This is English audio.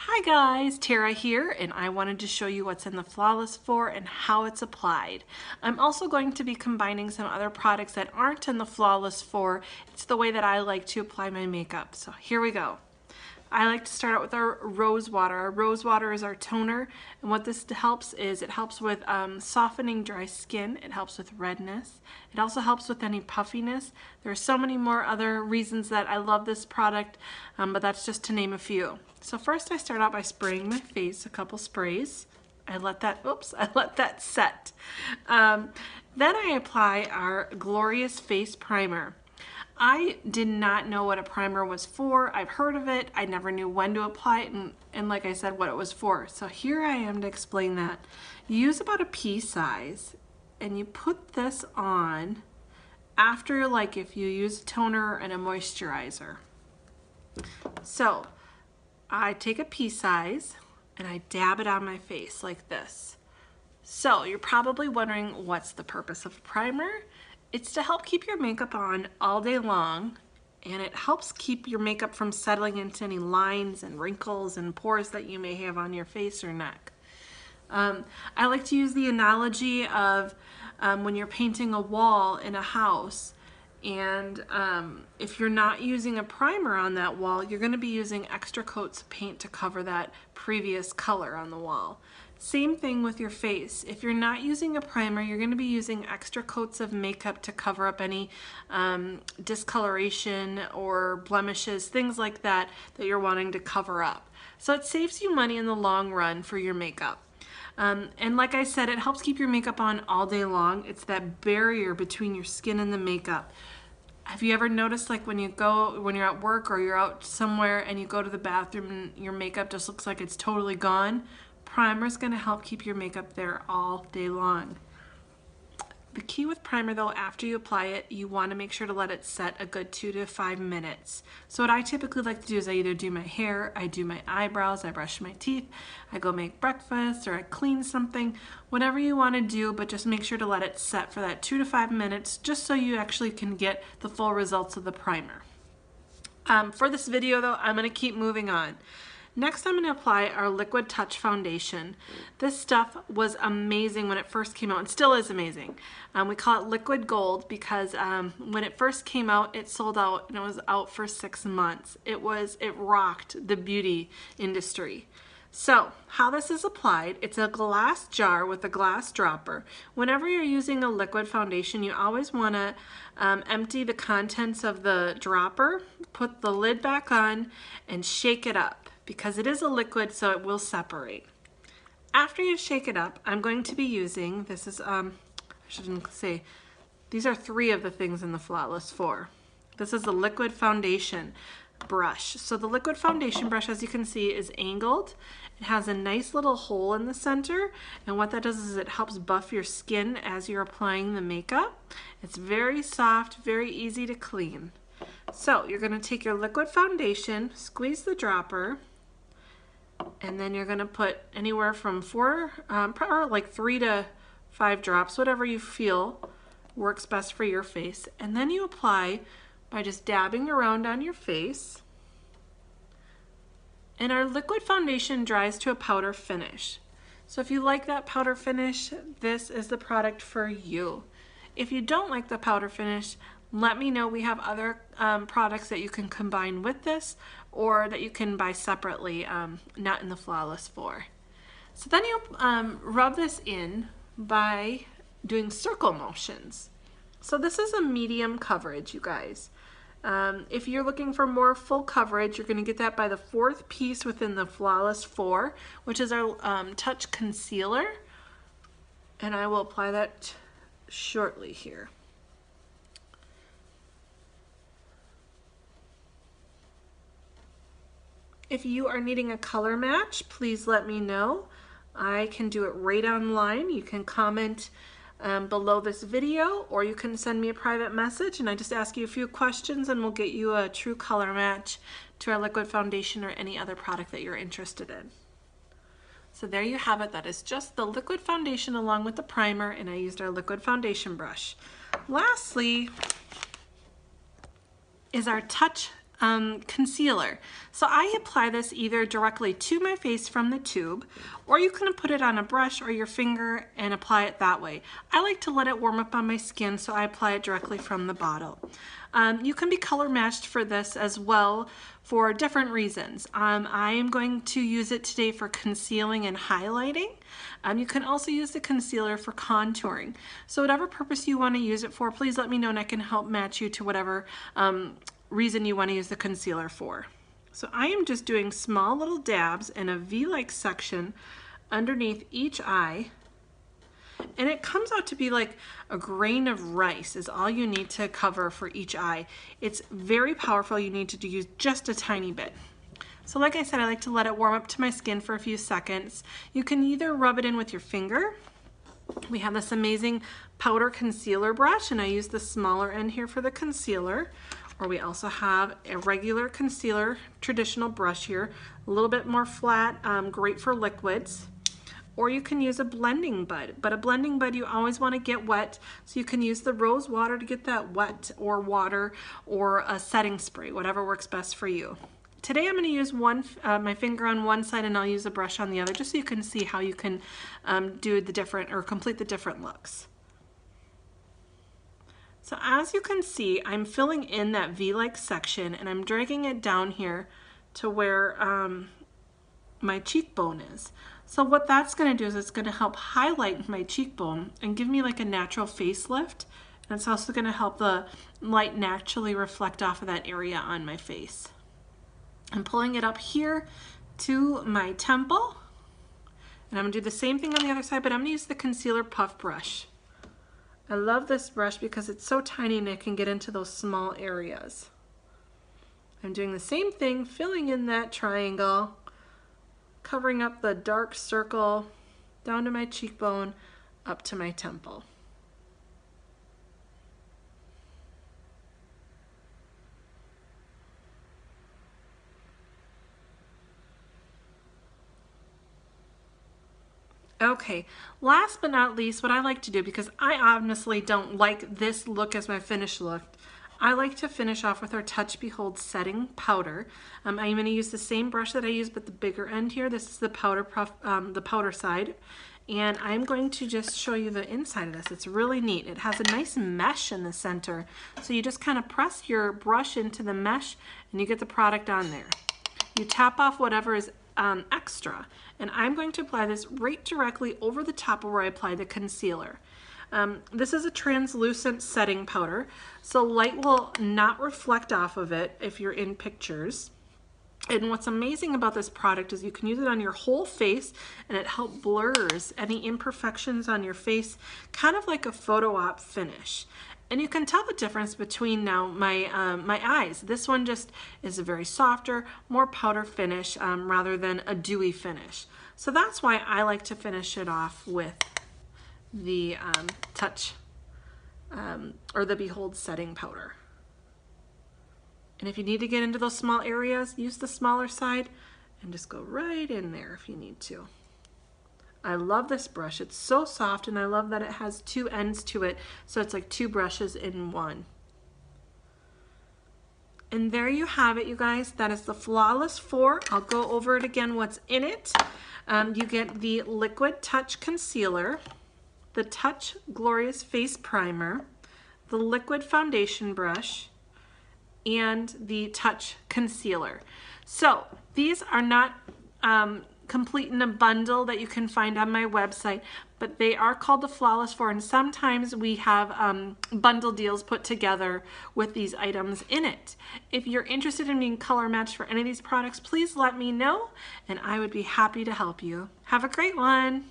Hi guys, Tara here, and I wanted to show you what's in the Flawless Four and how it's applied. I'm also going to be combining some other products that aren't in the Flawless Four. It's the way that I like to apply my makeup. So here we go. I like to start out with our rose water. Our rose water is our toner, and what this helps is it helps with softening dry skin. It helps with redness. It also helps with any puffiness. There are so many more other reasons that I love this product, but that's just to name a few. So first I start out by spraying my face, a couple sprays. I let that set. Then I apply our Glorious Face Primer. I did not know what a primer was for. I've heard of it. I never knew when to apply it and like I said, what it was for. So here I am to explain that. You use about a pea size and you put this on after, like, if you use a toner and a moisturizer. So I take a pea size and I dab it on my face like this. So you're probably wondering, what's the purpose of a primer? It's to help keep your makeup on all day long, and it helps keep your makeup from settling into any lines and wrinkles and pores that you may have on your face or neck. I like to use the analogy of when you're painting a wall in a house, and if you're not using a primer on that wall, you're going to be using extra coats of paint to cover that previous color on the wall. Same thing with your face. If you're not using a primer, you're going to be using extra coats of makeup to cover up any discoloration or blemishes, things like that you're wanting to cover up. So it saves you money in the long run for your makeup. And like I said, it helps keep your makeup on all day long. It's that barrier between your skin and the makeup. Have you ever noticed, like, when you're at work or you're out somewhere and you go to the bathroom and your makeup just looks like it's totally gone? Primer is going to help keep your makeup there all day long. The key with primer, though, after you apply it, you want to make sure to let it set a good 2 to 5 minutes. So what I typically like to do is I either do my hair, I do my eyebrows, I brush my teeth, I go make breakfast, or I clean something, whatever you want to do, but just make sure to let it set for that 2 to 5 minutes just so you actually can get the full results of the primer. For this video, though, I'm going to keep moving on. Next, I'm going to apply our Liquid Touch Foundation. This stuff was amazing when it first came out, and still is amazing. We call it Liquid Gold because when it first came out, it sold out, and it was out for 6 months. It rocked the beauty industry. So, how this is applied, it's a glass jar with a glass dropper. Whenever you're using a liquid foundation, you always want to empty the contents of the dropper, put the lid back on, and shake it up, because it is a liquid, so it will separate. After you shake it up, I'm going to be using, this is, I shouldn't say, these are 3 of the things in the Flawless Four. This is the liquid foundation brush. So the liquid foundation brush, as you can see, is angled. It has a nice little hole in the center, and what that does is it helps buff your skin as you're applying the makeup. It's very soft, very easy to clean. So you're going to take your liquid foundation, squeeze the dropper, and then you're going to put anywhere from 4, or like 3 to 5 drops, whatever you feel works best for your face. And then you apply by just dabbing around on your face. And our liquid foundation dries to a powder finish. So if you like that powder finish, this is the product for you. If you don't like the powder finish, let me know. We have other products that you can combine with this, or that you can buy separately, not in the Flawless Four. So then you rub this in by doing circle motions. So this is a medium coverage, you guys. If you're looking for more full coverage, you're going to get that by the 4th piece within the Flawless Four, which is our Touch Concealer. And I will apply that shortly here. If you are needing a color match, please let me know. I can do it right online. You can comment below this video, or you can send me a private message and I just ask you a few questions and we'll get you a true color match to our liquid foundation or any other product that you're interested in. So there you have it. That is just the liquid foundation along with the primer, and I used our liquid foundation brush. Lastly is our Touch concealer. So I apply this either directly to my face from the tube, or you can put it on a brush or your finger and apply it that way. I like to let it warm up on my skin, so I apply it directly from the bottle. You can be color matched for this as well for different reasons. I am going to use it today for concealing and highlighting. You can also use the concealer for contouring. So whatever purpose you want to use it for, please let me know and I can help match you to whatever reason you want to use the concealer for. So I am just doing small little dabs in a V-like section underneath each eye, and it comes out to be like a grain of rice is all you need to cover for each eye. It's very powerful. You need to use just a tiny bit. So like I said, I like to let it warm up to my skin for a few seconds. You can either rub it in with your finger. We have this amazing powder concealer brush, and I use the smaller end here for the concealer. Or we also have a regular concealer traditional brush here, a little bit more flat, great for liquids. Or you can use a blending bud, but a blending bud you always want to get wet, so you can use the rose water to get that wet, or water, or a setting spray, whatever works best for you. Today I'm going to use my finger on one side and I'll use a brush on the other, just so you can see how you can do the different, or complete the different looks. So as you can see, I'm filling in that V-like section and I'm dragging it down here to where my cheekbone is. So what that's going to do is it's going to help highlight my cheekbone and give me like a natural facelift. And it's also going to help the light naturally reflect off of that area on my face. I'm pulling it up here to my temple. And I'm going to do the same thing on the other side, but I'm going to use the concealer puff brush. I love this brush because it's so tiny and it can get into those small areas. I'm doing the same thing, filling in that triangle, covering up the dark circle down to my cheekbone, up to my temple. Okay, last but not least, what I like to do, because I honestly don't like this look as my finished look, I like to finish off with our Touch Behold setting powder. I'm going to use the same brush that I used, but the bigger end here. This is the powder puff, the powder side. And I'm going to just show you the inside of this. It's really neat. It has a nice mesh in the center. So you just kind of press your brush into the mesh and you get the product on there. You tap off whatever is extra. And I'm going to apply this right directly over the top of where I apply the concealer. This is a translucent setting powder, so light will not reflect off of it if you're in pictures. And what's amazing about this product is you can use it on your whole face and it helps blurs any imperfections on your face, kind of like a photo op finish. And you can tell the difference between now my eyes. This one just is a very softer, more powder finish rather than a dewy finish. So that's why I like to finish it off with the Touch or the Behold setting powder. And if you need to get into those small areas, use the smaller side and just go right in there if you need to. I love this brush. It's so soft, and I love that it has two ends to it, so it's like two brushes in one. And there you have it, you guys. That is the Flawless Four. I'll go over it again, what's in it. You get the Liquid Touch Concealer, the Touch Glorious Face Primer, the Liquid Foundation Brush, and the Touch Concealer. So these are not complete in a bundle that you can find on my website, but they are called the Flawless Four, and sometimes we have bundle deals put together with these items in it. If you're interested in being color matched for any of these products, please let me know and I would be happy to help you. Have a great one.